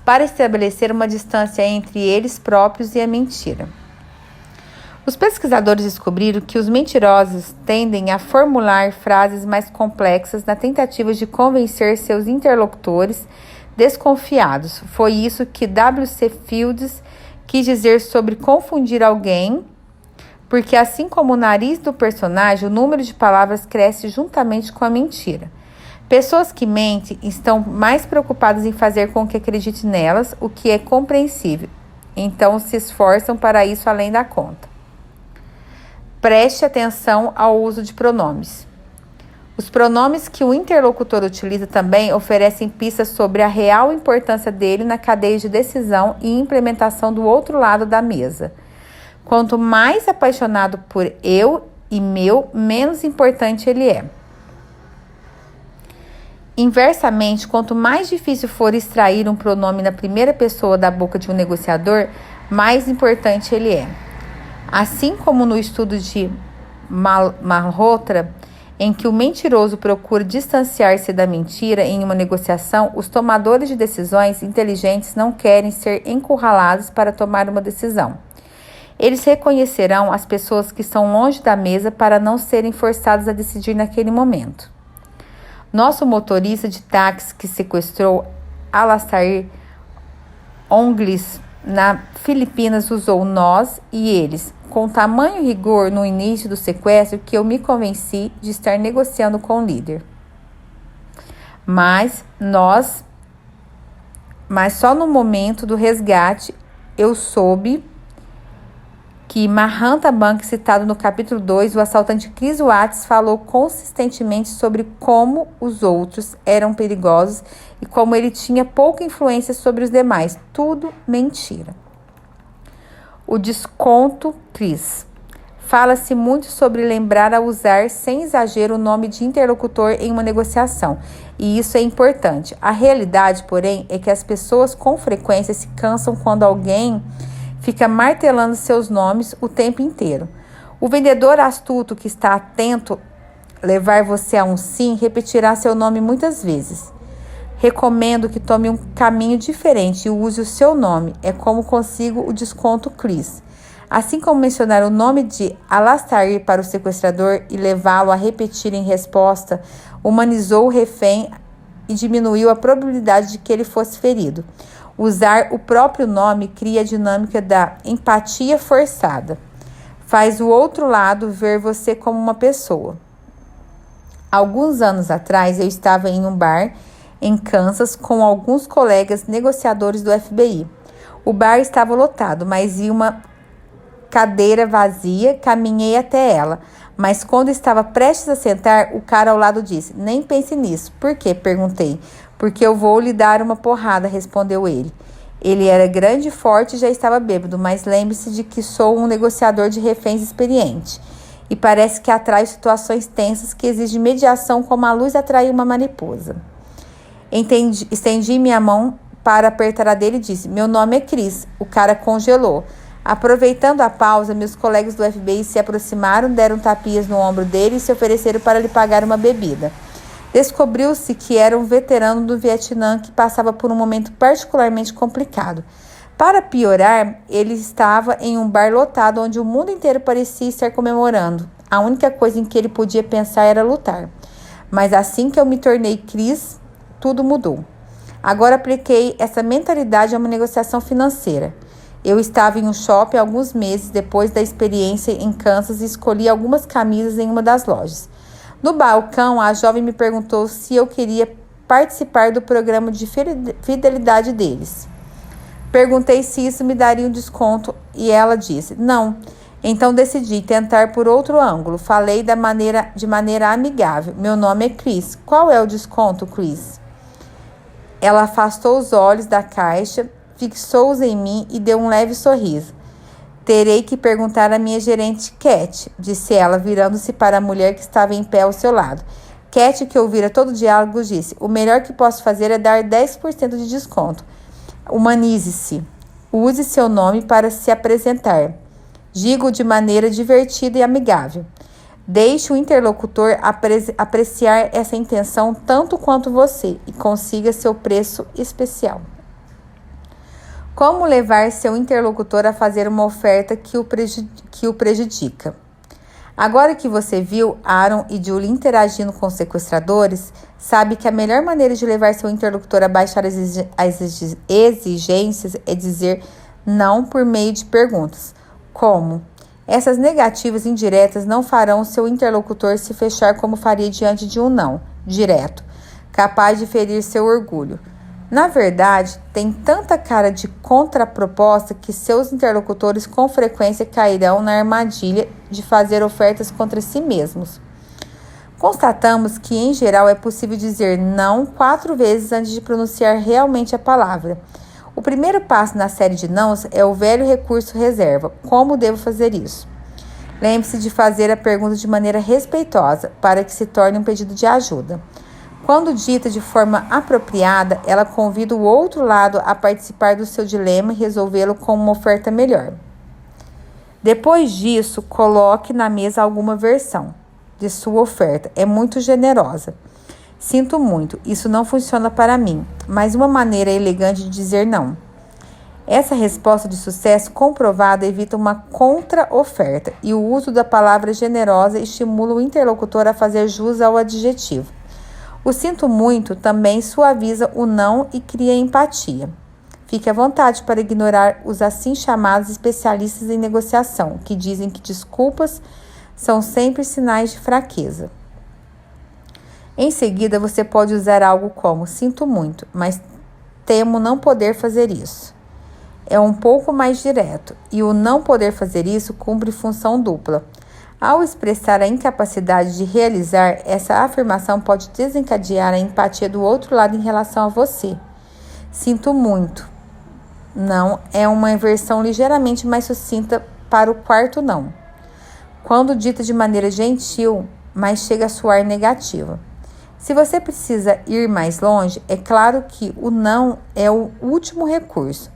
para estabelecer uma distância entre eles próprios e a mentira. Os pesquisadores descobriram que os mentirosos tendem a formular frases mais complexas na tentativa de convencer seus interlocutores desconfiados. Foi isso que W.C. Fields quis dizer sobre confundir alguém, porque assim como o nariz do personagem, o número de palavras cresce juntamente com a mentira. Pessoas que mentem estão mais preocupadas em fazer com que acredite nelas, o que é compreensível. Então se esforçam para isso além da conta. Preste atenção ao uso de pronomes. Os pronomes que o interlocutor utiliza também oferecem pistas sobre a real importância dele na cadeia de decisão e implementação do outro lado da mesa. Quanto mais apaixonado por eu e meu, menos importante ele é. Inversamente, quanto mais difícil for extrair um pronome na primeira pessoa da boca de um negociador, mais importante ele é. Assim como no estudo de Malhotra, em que o mentiroso procura distanciar-se da mentira em uma negociação, os tomadores de decisões inteligentes não querem ser encurralados para tomar uma decisão. Eles reconhecerão as pessoas que estão longe da mesa para não serem forçados a decidir naquele momento. Nosso motorista de táxi que sequestrou Alastair Onglis na Filipinas usou nós e eles com tamanho rigor no início do sequestro que eu me convenci de estar negociando com o líder. Mas só no momento do resgate eu soube que Mahanta Bank, citado no capítulo 2, o assaltante Chris Watts falou consistentemente sobre como os outros eram perigosos e como ele tinha pouca influência sobre os demais. Tudo mentira. O desconto Chris. Fala-se muito sobre lembrar a usar sem exagero o nome de interlocutor em uma negociação, e isso é importante. A realidade, porém, é que as pessoas com frequência se cansam quando alguém fica martelando seus nomes o tempo inteiro. O vendedor astuto que está atento a levar você a um sim repetirá seu nome muitas vezes. Recomendo que tome um caminho diferente e use o seu nome. É como consigo o desconto Chris. Assim como mencionar o nome de Alastair para o sequestrador e levá-lo a repetir em resposta, humanizou o refém e diminuiu a probabilidade de que ele fosse ferido. Usar o próprio nome cria a dinâmica da empatia forçada. Faz o outro lado ver você como uma pessoa. Alguns anos atrás, eu estava em um bar em Kansas com alguns colegas negociadores do FBI. O bar estava lotado, mas vi uma cadeira vazia, caminhei até ela. Mas quando estava prestes a sentar, o cara ao lado disse: "Nem pense nisso." "Por quê?" perguntei. "Porque eu vou lhe dar uma porrada", respondeu ele. Ele era grande e forte e já estava bêbado, mas lembre-se de que sou um negociador de reféns experiente. E parece que atrai situações tensas que exigem mediação como a luz atrai uma mariposa. Estendi minha mão para apertar a dele e disse: meu nome é Chris. O cara congelou. Aproveitando a pausa, meus colegas do FBI se aproximaram, deram tapias no ombro dele e se ofereceram para lhe pagar uma bebida. Descobriu-se que era um veterano do Vietnã que passava por um momento particularmente complicado. Para piorar, ele estava em um bar lotado onde o mundo inteiro parecia estar comemorando. A única coisa em que ele podia pensar era lutar. Mas assim que eu me tornei Chris, tudo mudou. Agora apliquei essa mentalidade a uma negociação financeira. Eu estava em um shopping alguns meses depois da experiência em Kansas e escolhi algumas camisas em uma das lojas. No balcão, a jovem me perguntou se eu queria participar do programa de fidelidade deles. Perguntei se isso me daria um desconto e ela disse: não. Então decidi tentar por outro ângulo. Falei de maneira amigável. Meu nome é Chris. Qual é o desconto, Chris? Ela afastou os olhos da caixa, fixou-os em mim e deu um leve sorriso. Terei que perguntar à minha gerente, Cat, disse ela, virando-se para a mulher que estava em pé ao seu lado. Cat, que ouvira todo o diálogo, disse: o melhor que posso fazer é dar 10% de desconto. Humanize-se. Use seu nome para se apresentar. Diga-o de maneira divertida e amigável. Deixe o interlocutor apreciar essa intenção tanto quanto você e consiga seu preço especial. Como levar seu interlocutor a fazer uma oferta que o prejudica? Agora que você viu Aaron e Julie interagindo com os sequestradores, sabe que a melhor maneira de levar seu interlocutor a baixar as exigências é dizer não por meio de perguntas. Como? Essas negativas indiretas não farão seu interlocutor se fechar como faria diante de um não direto, capaz de ferir seu orgulho. Na verdade, tem tanta cara de contraproposta que seus interlocutores com frequência cairão na armadilha de fazer ofertas contra si mesmos. Constatamos que, em geral, é possível dizer não 4 vezes antes de pronunciar realmente a palavra. O primeiro passo na série de nãos é o velho recurso reserva. Como devo fazer isso? Lembre-se de fazer a pergunta de maneira respeitosa, para que se torne um pedido de ajuda. Quando dita de forma apropriada, ela convida o outro lado a participar do seu dilema e resolvê-lo com uma oferta melhor. Depois disso, coloque na mesa alguma versão de sua oferta. É muito generosa. Sinto muito, isso não funciona para mim, mas uma maneira elegante de dizer não. Essa resposta de sucesso comprovada evita uma contra-oferta e o uso da palavra generosa estimula o interlocutor a fazer jus ao adjetivo. O sinto muito também suaviza o não e cria empatia. Fique à vontade para ignorar os assim chamados especialistas em negociação, que dizem que desculpas são sempre sinais de fraqueza. Em seguida, você pode usar algo como: sinto muito, mas temo não poder fazer isso. É um pouco mais direto, e o não poder fazer isso cumpre função dupla. Ao expressar a incapacidade de realizar, essa afirmação pode desencadear a empatia do outro lado em relação a você. Sinto muito. Não é uma versão ligeiramente mais sucinta para o quarto não. Quando dita de maneira gentil, mas chega a soar negativa. Se você precisa ir mais longe, é claro que o não é o último recurso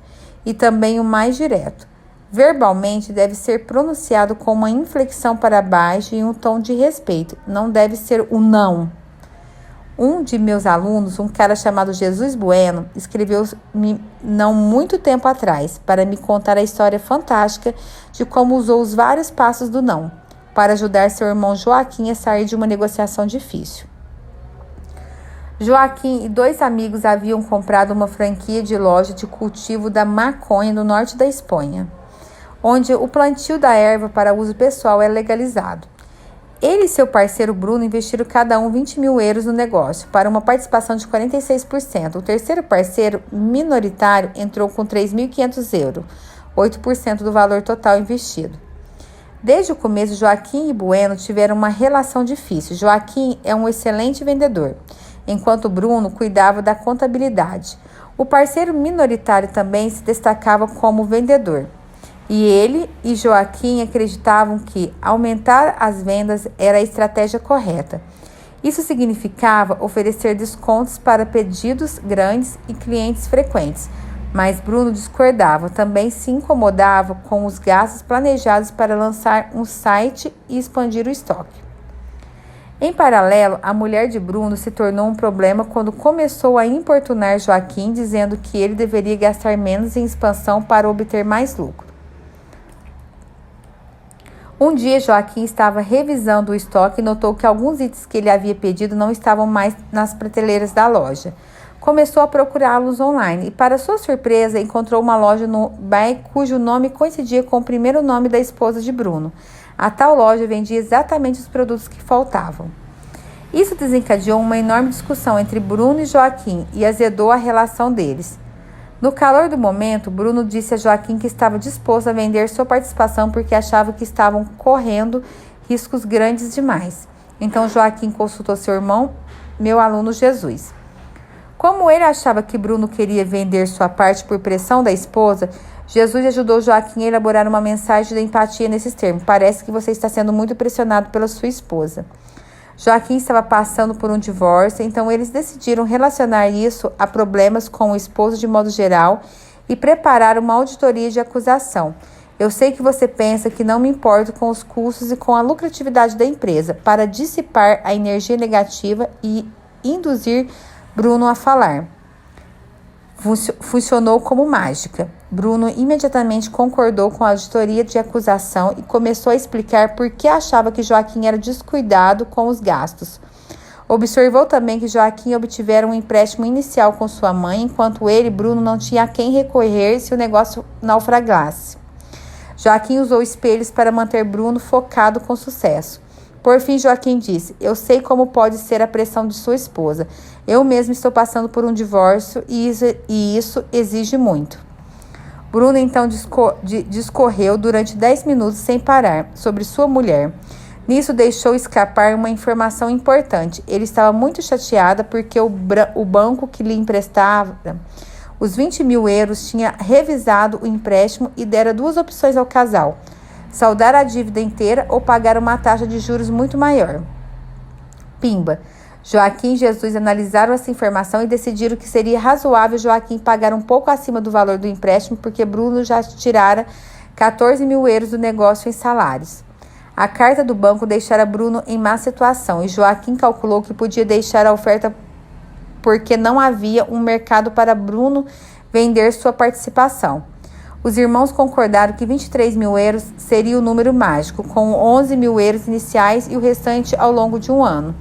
e também o mais direto. Verbalmente, deve ser pronunciado com uma inflexão para baixo e um tom de respeito. Não deve ser o não. Um de meus alunos, um cara chamado Jesus Bueno, escreveu-me não muito tempo atrás para me contar a história fantástica de como usou os vários passos do não para ajudar seu irmão Joaquim a sair de uma negociação difícil. Joaquim e 2 amigos haviam comprado uma franquia de loja de cultivo da maconha no norte da Espanha, onde o plantio da erva para uso pessoal é legalizado. Ele e seu parceiro Bruno investiram cada um 20 mil euros no negócio, para uma participação de 46%. O terceiro parceiro, minoritário, entrou com 3.500 euros, 8% do valor total investido. Desde o começo, Joaquim e Bueno tiveram uma relação difícil. Joaquim é um excelente vendedor, enquanto Bruno cuidava da contabilidade. O parceiro minoritário também se destacava como vendedor. E ele e Joaquim acreditavam que aumentar as vendas era a estratégia correta. Isso significava oferecer descontos para pedidos grandes e clientes frequentes, mas Bruno discordava, também se incomodava com os gastos planejados para lançar um site e expandir o estoque. Em paralelo, a mulher de Bruno se tornou um problema quando começou a importunar Joaquim, dizendo que ele deveria gastar menos em expansão para obter mais lucro. Um dia, Joaquim estava revisando o estoque e notou que alguns itens que ele havia pedido não estavam mais nas prateleiras da loja. Começou a procurá-los online e, para sua surpresa, encontrou uma loja no bairro cujo nome coincidia com o primeiro nome da esposa de Bruno. A tal loja vendia exatamente os produtos que faltavam. Isso desencadeou uma enorme discussão entre Bruno e Joaquim e azedou a relação deles. No calor do momento, Bruno disse a Joaquim que estava disposto a vender sua participação porque achava que estavam correndo riscos grandes demais. Então Joaquim consultou seu irmão, meu aluno Jesus. Como ele achava que Bruno queria vender sua parte por pressão da esposa, Jesus ajudou Joaquim a elaborar uma mensagem de empatia nesses termos. Parece que você está sendo muito pressionado pela sua esposa. Joaquim estava passando por um divórcio, então eles decidiram relacionar isso a problemas com o esposo de modo geral e preparar uma auditoria de acusação. Eu sei que você pensa que não me importo com os custos e com a lucratividade da empresa, para dissipar a energia negativa e induzir Bruno a falar. Funcionou como mágica. Bruno imediatamente concordou com a auditoria de acusação e começou a explicar por que achava que Joaquim era descuidado com os gastos. Observou também que Joaquim obtivera um empréstimo inicial com sua mãe, enquanto ele, Bruno, não tinha a quem recorrer se o negócio naufragasse. Joaquim usou espelhos para manter Bruno focado com sucesso. Por fim, Joaquim disse: eu sei como pode ser a pressão de sua esposa. Eu mesmo estou passando por um divórcio e isso exige muito. Bruno então discorreu durante 10 minutos sem parar sobre sua mulher. Nisso deixou escapar uma informação importante. Ele estava muito chateada porque o banco que lhe emprestava os 20 mil euros tinha revisado o empréstimo e dera 2 opções ao casal: saldar a dívida inteira ou pagar uma taxa de juros muito maior. Pimba! Joaquim e Jesus analisaram essa informação e decidiram que seria razoável Joaquim pagar um pouco acima do valor do empréstimo, porque Bruno já tirara 14 mil euros do negócio em salários. A carta do banco deixara Bruno em má situação e Joaquim calculou que podia deixar a oferta porque não havia um mercado para Bruno vender sua participação. Os irmãos concordaram que 23 mil euros seria o número mágico, com 11 mil euros iniciais e o restante ao longo de um ano.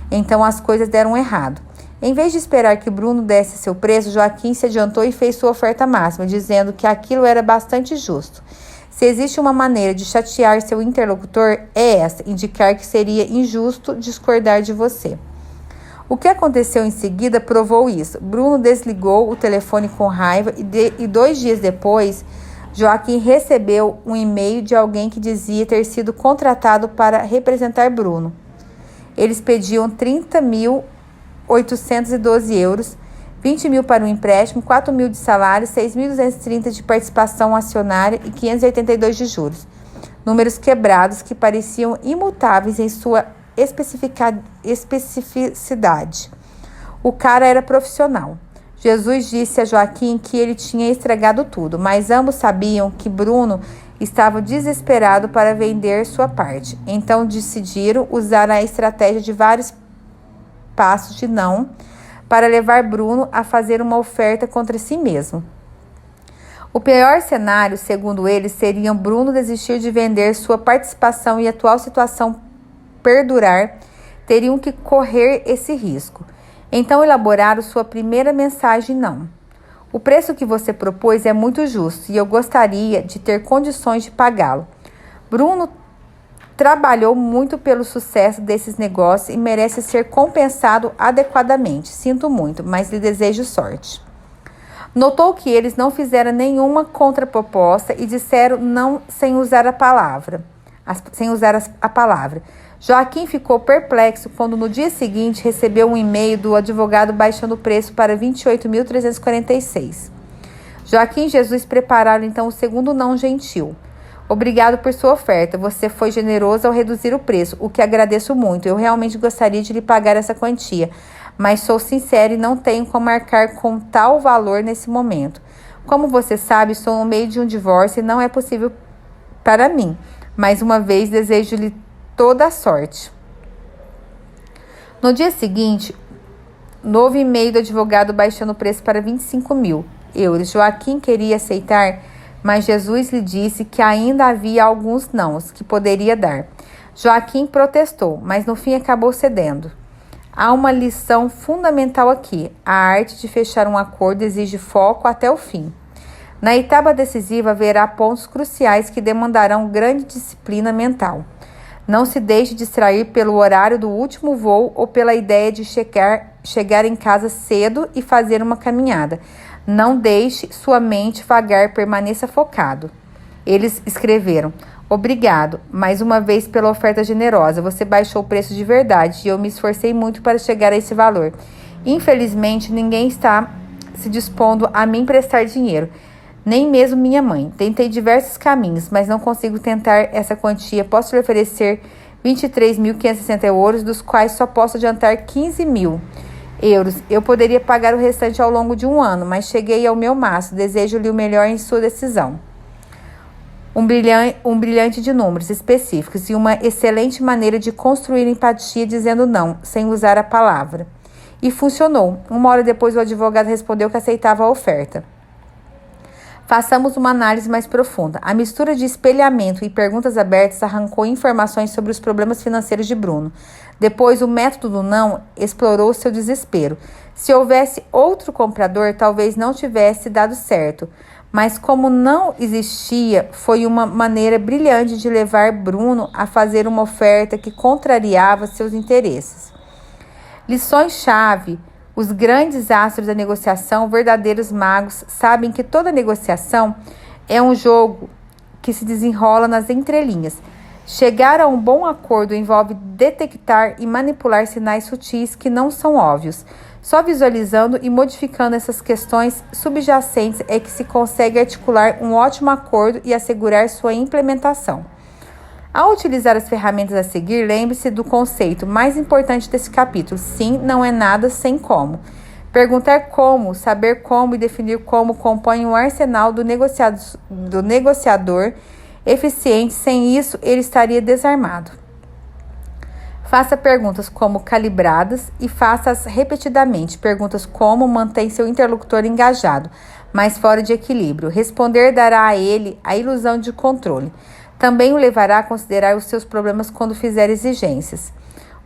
Então as coisas deram errado. Em vez de esperar que Bruno desse seu preço, Joaquim se adiantou e fez sua oferta máxima, dizendo que aquilo era bastante justo. Se existe uma maneira de chatear seu interlocutor, é essa: indicar que seria injusto discordar de você. O que aconteceu em seguida provou isso. Bruno desligou o telefone com raiva e 2 dias depois, Joaquim recebeu um e-mail de alguém que dizia ter sido contratado para representar Bruno. Eles pediam 30.812 euros, 20 mil para o empréstimo, 4 mil de salário, 6.230 de participação acionária e 582 de juros. Números quebrados que pareciam imutáveis em sua especificidade. O cara era profissional. Jesus disse a Joaquim que ele tinha estragado tudo, mas ambos sabiam que Bruno estava desesperado para vender sua parte. Então decidiram usar a estratégia de vários passos de não para levar Bruno a fazer uma oferta contra si mesmo. O pior cenário, segundo eles, seria Bruno desistir de vender sua participação e a atual situação perdurar. Teriam que correr esse risco. Então elaboraram sua primeira mensagem não. O preço que você propôs é muito justo e eu gostaria de ter condições de pagá-lo. Bruno trabalhou muito pelo sucesso desses negócios e merece ser compensado adequadamente. Sinto muito, mas lhe desejo sorte. Notou que eles não fizeram nenhuma contraproposta e disseram não sem usar a palavra. Joaquim ficou perplexo quando no dia seguinte recebeu um e-mail do advogado baixando o preço para 28.346. Joaquim e Jesus prepararam então o segundo não gentil. Obrigado por sua oferta. Você foi generoso ao reduzir o preço, o que agradeço muito. Eu realmente gostaria de lhe pagar essa quantia, mas sou sincero e não tenho como arcar com tal valor nesse momento. Como você sabe, estou no meio de um divórcio e não é possível para mim. Mais uma vez, desejo-lhe toda a sorte. No dia seguinte, novo e-mail do advogado baixando o preço para 25 mil euros. Joaquim queria aceitar, mas Jesus lhe disse que ainda havia alguns nãos que poderia dar. Joaquim protestou, mas no fim acabou cedendo. Há uma lição fundamental aqui. A arte de fechar um acordo exige foco até o fim. Na etapa decisiva haverá pontos cruciais que demandarão grande disciplina mental. Não se deixe distrair pelo horário do último voo ou pela ideia de chegar em casa cedo e fazer uma caminhada. Não deixe sua mente vagar, permaneça focado. Eles escreveram: obrigado, mais uma vez pela oferta generosa. Você baixou o preço de verdade e eu me esforcei muito para chegar a esse valor. Infelizmente, ninguém está se dispondo a me emprestar dinheiro, nem mesmo minha mãe. Tentei diversos caminhos, mas não consigo tentar essa quantia. Posso lhe oferecer 23.560 euros, dos quais só posso adiantar 15 mil euros. Eu poderia pagar o restante ao longo de um ano, mas cheguei ao meu máximo. Desejo-lhe o melhor em sua decisão. Um brilhante de números específicos e uma excelente maneira de construir empatia dizendo não, sem usar a palavra. E funcionou. Uma hora depois, o advogado respondeu que aceitava a oferta. Façamos uma análise mais profunda. A mistura de espelhamento e perguntas abertas arrancou informações sobre os problemas financeiros de Bruno. Depois, o método do não explorou seu desespero. Se houvesse outro comprador, talvez não tivesse dado certo. Mas como não existia, foi uma maneira brilhante de levar Bruno a fazer uma oferta que contrariava seus interesses. Lições-chave. Os grandes astros da negociação, verdadeiros magos, sabem que toda negociação é um jogo que se desenrola nas entrelinhas. Chegar a um bom acordo envolve detectar e manipular sinais sutis que não são óbvios. Só visualizando e modificando essas questões subjacentes é que se consegue articular um ótimo acordo e assegurar sua implementação. Ao utilizar as ferramentas a seguir, lembre-se do conceito mais importante desse capítulo. Sim, não é nada sem como. Perguntar como, saber como e definir como compõem um arsenal do negociador eficiente. Sem isso, ele estaria desarmado. Faça perguntas como calibradas e faça-as repetidamente. Perguntas como mantém seu interlocutor engajado, mas fora de equilíbrio. Responder dará a ele a ilusão de controle. Também o levará a considerar os seus problemas quando fizer exigências.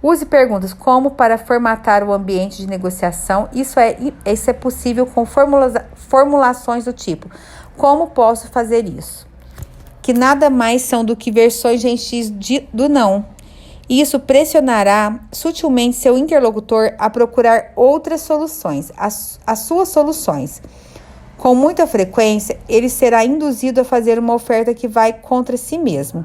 Use perguntas como para formatar o ambiente de negociação. Isso é possível com formulações do tipo: como posso fazer isso? Que nada mais são do que versões gentis do não. Isso pressionará sutilmente seu interlocutor a procurar outras soluções, as suas soluções. Com muita frequência, ele será induzido a fazer uma oferta que vai contra si mesmo.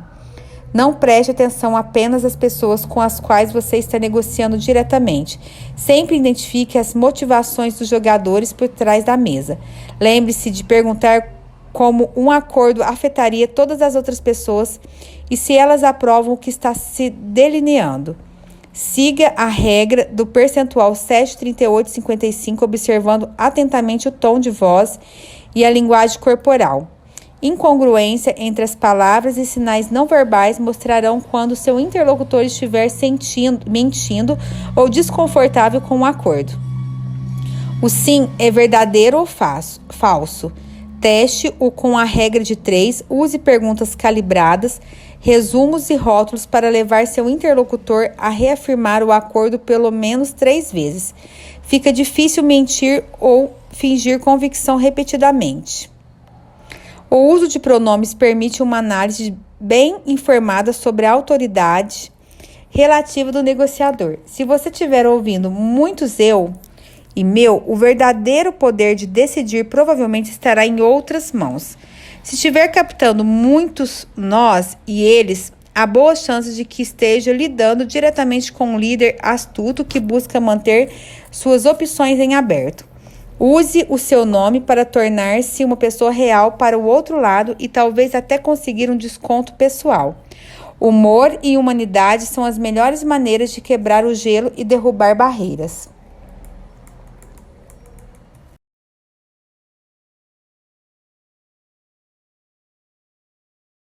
Não preste atenção apenas às pessoas com as quais você está negociando diretamente. Sempre identifique as motivações dos jogadores por trás da mesa. Lembre-se de perguntar como um acordo afetaria todas as outras pessoas e se elas aprovam o que está se delineando. Siga a regra do percentual 7,38,55, observando atentamente o tom de voz e a linguagem corporal. Incongruência entre as palavras e sinais não verbais mostrarão quando seu interlocutor estiver mentindo ou desconfortável com o acordo. O sim é verdadeiro ou falso. Teste-o com a regra de 3, use perguntas calibradas, resumos e rótulos para levar seu interlocutor a reafirmar o acordo pelo menos 3 vezes. Fica difícil mentir ou fingir convicção repetidamente. O uso de pronomes permite uma análise bem informada sobre a autoridade relativa do negociador. Se você estiver ouvindo muitos eu e meu, o verdadeiro poder de decidir provavelmente estará em outras mãos. Se estiver captando muitos nós e eles, há boas chances de que esteja lidando diretamente com um líder astuto que busca manter suas opções em aberto. Use o seu nome para tornar-se uma pessoa real para o outro lado e talvez até conseguir um desconto pessoal. Humor e humanidade são as melhores maneiras de quebrar o gelo e derrubar barreiras.